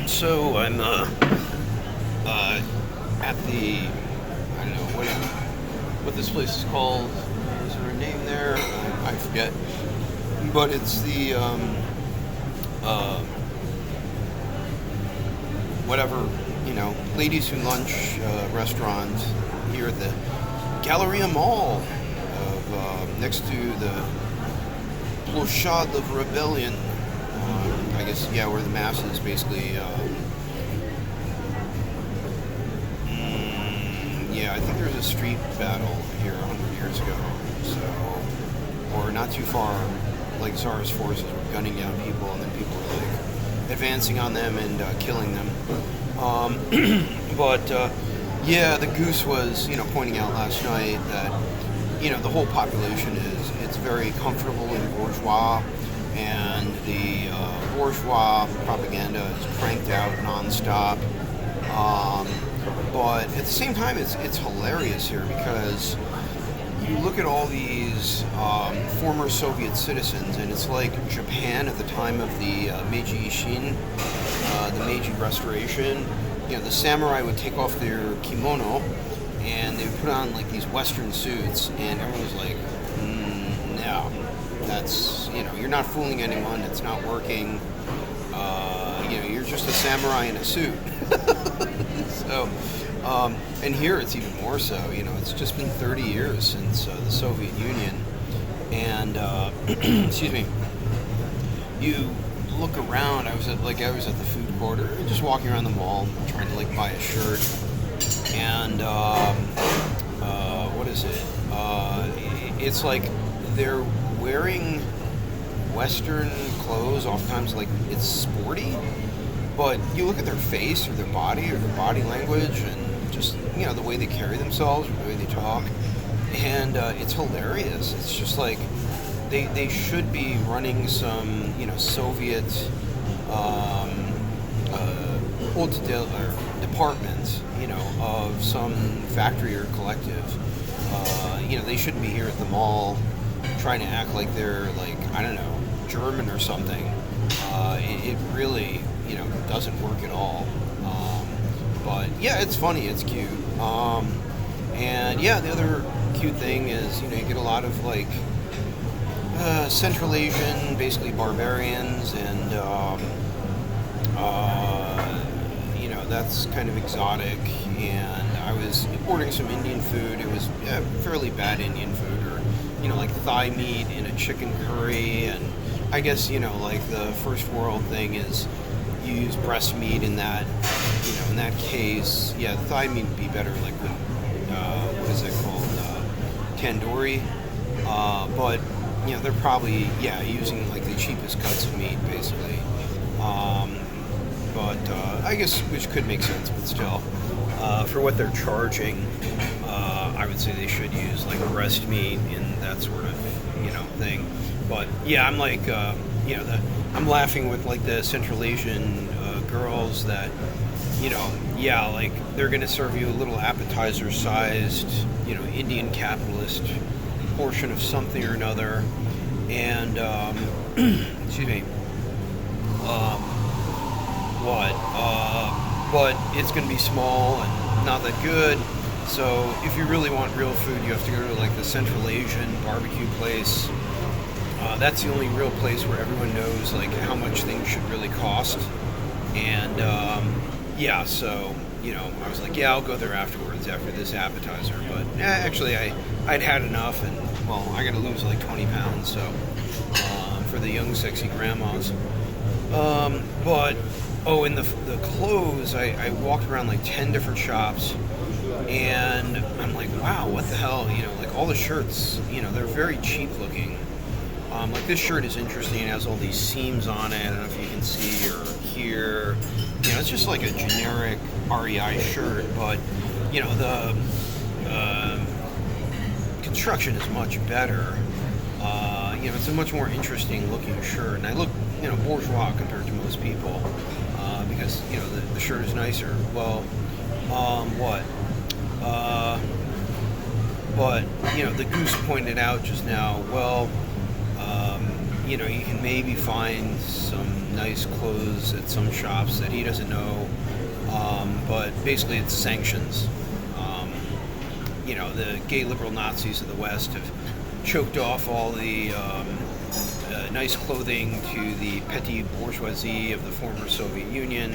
So I'm at the I don't know what this place is called. Is there a name there? I forget. But it's the uh, whatever ladies who lunch restaurant here at the Galleria Mall of next to the Plochade of Rebellion. I guess where the masses basically. I think there was a street battle here 100 years ago, or not too far. Like Tsar's forces were gunning down people, and then people were like advancing on them and killing them. But the goose was pointing out last night that the whole population it's very comfortable and bourgeois, and the bourgeois propaganda is cranked out nonstop. But at the same time, it's hilarious here because you look at all these former Soviet citizens, and it's like Japan at the time of the Meiji Ishin, the Meiji Restoration. The samurai would take off their kimono, and they would put on like these Western suits, and everyone was like, "No, that's you're not fooling anyone. It's not working. You're just a samurai in a suit." So. And here it's even more so. It's just been 30 years since the Soviet Union, and excuse me. You look around. I was at the food court, or just walking around the mall, trying to buy a shirt, and what is it? It's like they're wearing Western clothes. Oftentimes, it's sporty. But you look at their face or their body language, and just the way they carry themselves or the way they talk, and it's hilarious. It's just like they should be running some Soviet department of some factory or collective. They shouldn't be here at the mall trying to act like they're I don't know, German or something. It really doesn't work at all. But it's funny, it's cute. And the other cute thing is you get a lot of Central Asian, basically barbarians, and that's kind of exotic. And I was ordering some Indian food. It was fairly bad Indian food, or like thigh meat in a chicken curry, and I guess the first world thing is you use breast meat in that case. The thigh meat would be better with what is it called, tandoori, but they're probably using the cheapest cuts of meat basically, but I guess, which could make sense, but still for what they're charging, I would say they should use breast meat in that sort of thing. But I'm I'm laughing with the Central Asian girls that they're gonna serve you a little appetizer-sized Indian capitalist portion of something or another, and excuse me, but it's gonna be small and not that good. So if you really want real food, you have to go to the Central Asian barbecue place. That's the only real place where everyone knows how much things should really cost. And so I was I'll go there afterwards after this appetizer. But actually I'd had enough, and I got to lose 20 pounds. So for the young sexy grandmas. But in the clothes, I walked around 10 different shops, and I'm wow, what the hell? All the shirts, they're very cheap looking. This shirt is interesting. It has all these seams on it. I don't know if you can see or hear. It's just a generic REI shirt, but the construction is much better. It's a much more interesting looking shirt, and I look bourgeois compared to most people because the shirt is nicer. Well, but the goose pointed out just now. Well. You can maybe find some some nice clothes at some shops that he doesn't know. But basically, it's sanctions. The gay liberal Nazis of the West have choked off all the nice clothing to the petty bourgeoisie of the former Soviet Union.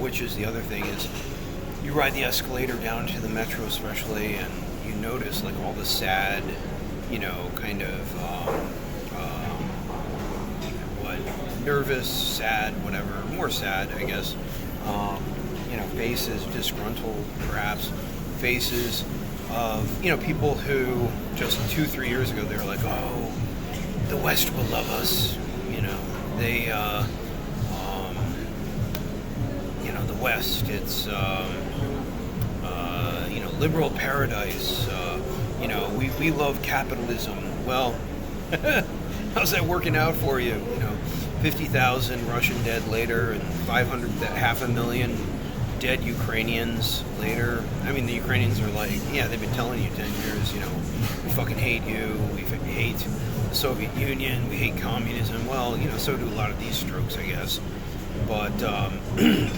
Which is the other thing is, you ride the escalator down to the metro especially, and you notice like all the sad, kind of nervous, sad, whatever, more sad, I guess. Faces, disgruntled, perhaps, faces of, people who just 2-3 years ago, they were like, oh, the West will love us, they, the West, it's, liberal paradise, we love capitalism. Well, how's that working out for you? 50,000 Russian dead later, and 500,000 dead Ukrainians later. I mean, the Ukrainians are like, yeah, they've been telling you 10 years, we fucking hate you, we hate the Soviet Union, we hate communism. Well, so do a lot of these strokes, I guess. But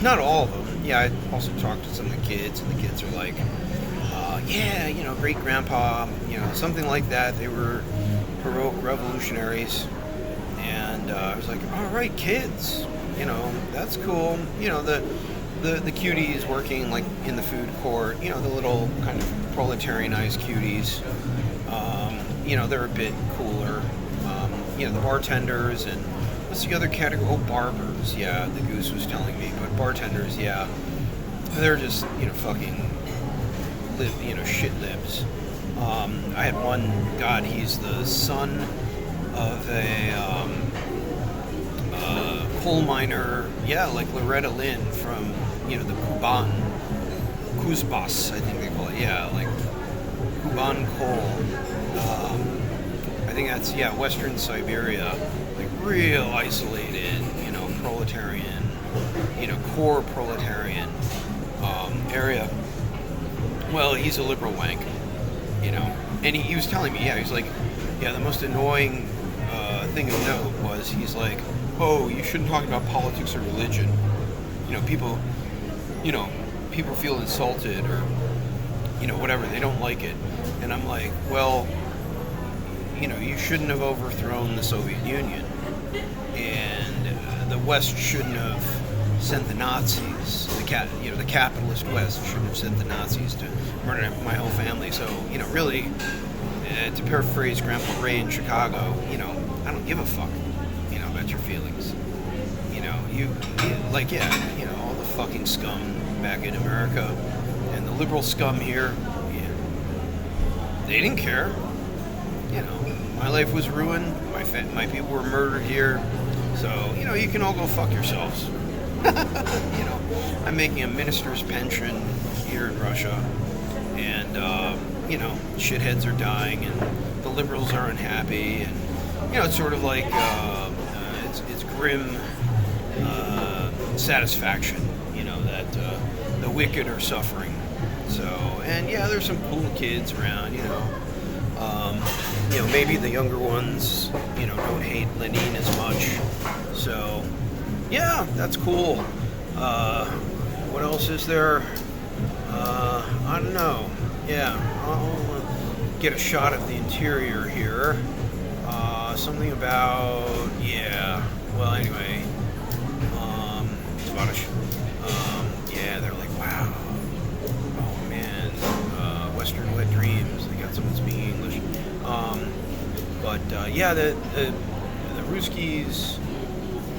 not all of them. Yeah, I also talked to some of the kids, and the kids are like, great grandpa, something like that. They were heroic revolutionaries. And I was like, all right, kids, that's cool. The cuties working like in the food court, the little kind of proletarianized cuties, they're a bit cooler. The bartenders and what's the other category? Oh, barbers. Yeah, the goose was telling me, but bartenders, yeah, they're just fucking shit libs. I had one. God, he's the son of a coal miner, like Loretta Lynn from, the Kuzbas, I think they call it, like Kuban coal. I think that's, Western Siberia, like real isolated, proletarian, core proletarian area. Well, he's a liberal wank, and he was telling me, he's like, the most annoying thing of note was, he's like, oh, you shouldn't talk about politics or religion. People feel insulted, or, whatever, they don't like it. And I'm like, well, you shouldn't have overthrown the Soviet Union, and the West shouldn't have sent the Nazis, the capitalist West shouldn't have sent the Nazis to murder my whole family. So, really, to paraphrase Grandpa Ray in Chicago, I don't give a fuck, about your feelings. All the fucking scum back in America, and the liberal scum here, they didn't care. My life was ruined, my people were murdered here, so, you can all go fuck yourselves. I'm making a minister's pension here in Russia, and, shitheads are dying, and the liberals are unhappy, and, it's sort of like, it's grim satisfaction, that the wicked are suffering. So, and there's some cool kids around, maybe the younger ones, don't hate Lenin as much. So, that's cool. What else is there? I don't know. I'll get a shot of the interior here. Something about, well, anyway, Spanish. They're like, wow, oh man, Western wet dreams. They got someone speaking English. The Ruskies,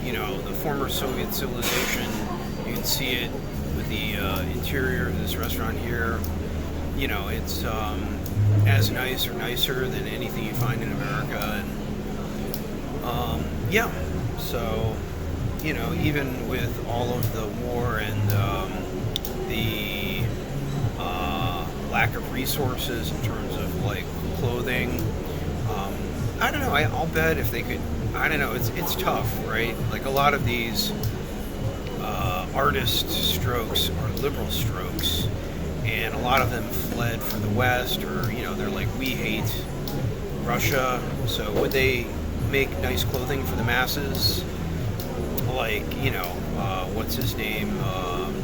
the former Soviet civilization, you can see it with the interior of this restaurant here. It's as nice or nicer than anything you find in America. And so, even with all of the war and the lack of resources in terms of like clothing, I don't know. I'll bet if they could, I don't know. It's tough, right? Like a lot of these artist strokes are liberal strokes, and a lot of them fled for the West, or they're like, we hate Russia. So would they make nice clothing for the masses? like, what's his name?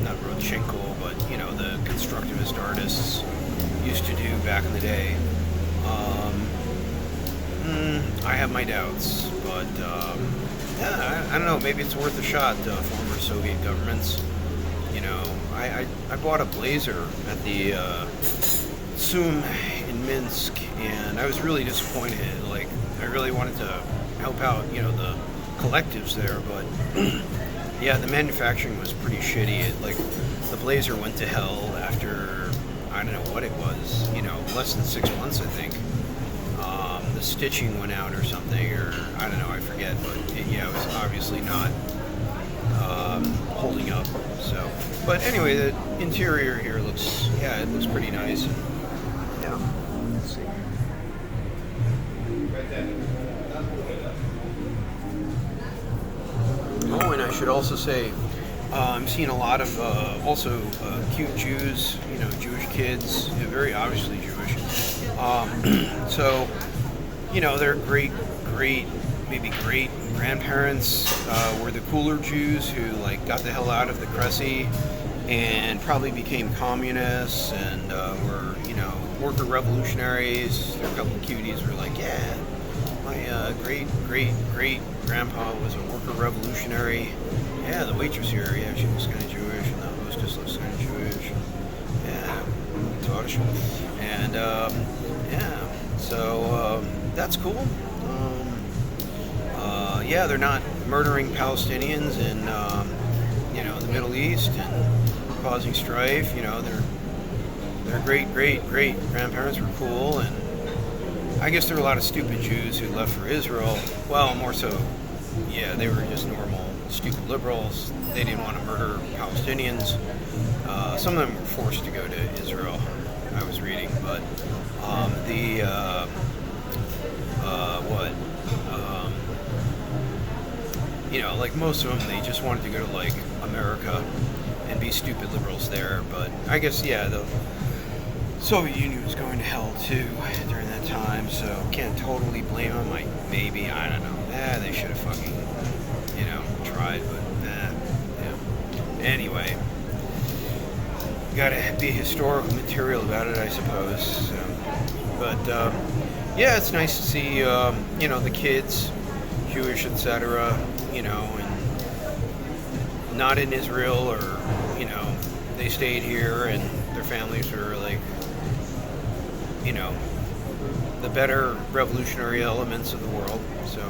Not Rodchenko, but, the constructivist artists used to do back in the day. I have my doubts, but yeah, I don't know. Maybe it's worth a shot. Former Soviet governments. I bought a blazer at the Sum in Minsk, and I was really disappointed. Like, I really wanted to help out, the collectives there, but yeah, the manufacturing was pretty shitty. The blazer went to hell after, I don't know what it was, less than 6 months, I think. The stitching went out or something, or I don't know, I forget, but it was obviously not holding up. So, but anyway, the interior here looks pretty nice. Yeah, let's see. Oh, and I should also say, I'm seeing a lot of also cute Jews, Jewish kids, very obviously Jewish. So, their great grandparents were the cooler Jews who got the hell out of the Cressy and probably became communists and were worker revolutionaries. There were a couple of cuties who were like, yeah, my great grandpa was a worker revolutionary. Yeah, the waitress here, yeah, she looks kind of Jewish, and the hostess looks kind of Jewish. Yeah, Torsch. And so that's cool. Yeah, they're not murdering Palestinians in the Middle East and causing strife. Their great grandparents were cool, and I guess there were a lot of stupid Jews who left for Israel. Well, more so, yeah, they were just normal stupid liberals. They didn't want to murder Palestinians. Some of them were forced to go to Israel, I was reading, but most of them, they just wanted to go to America and be stupid liberals there. But I guess, yeah, the Soviet Union was going to hell too during that time, so can't totally blame them. Maybe, I don't know. They should have fucking, tried, but yeah. Anyway, gotta be historical material about it, I suppose. So. But yeah, it's nice to see, the kids, Jewish, etc., and not in Israel, or, they stayed here and their families were the better revolutionary elements of the world. So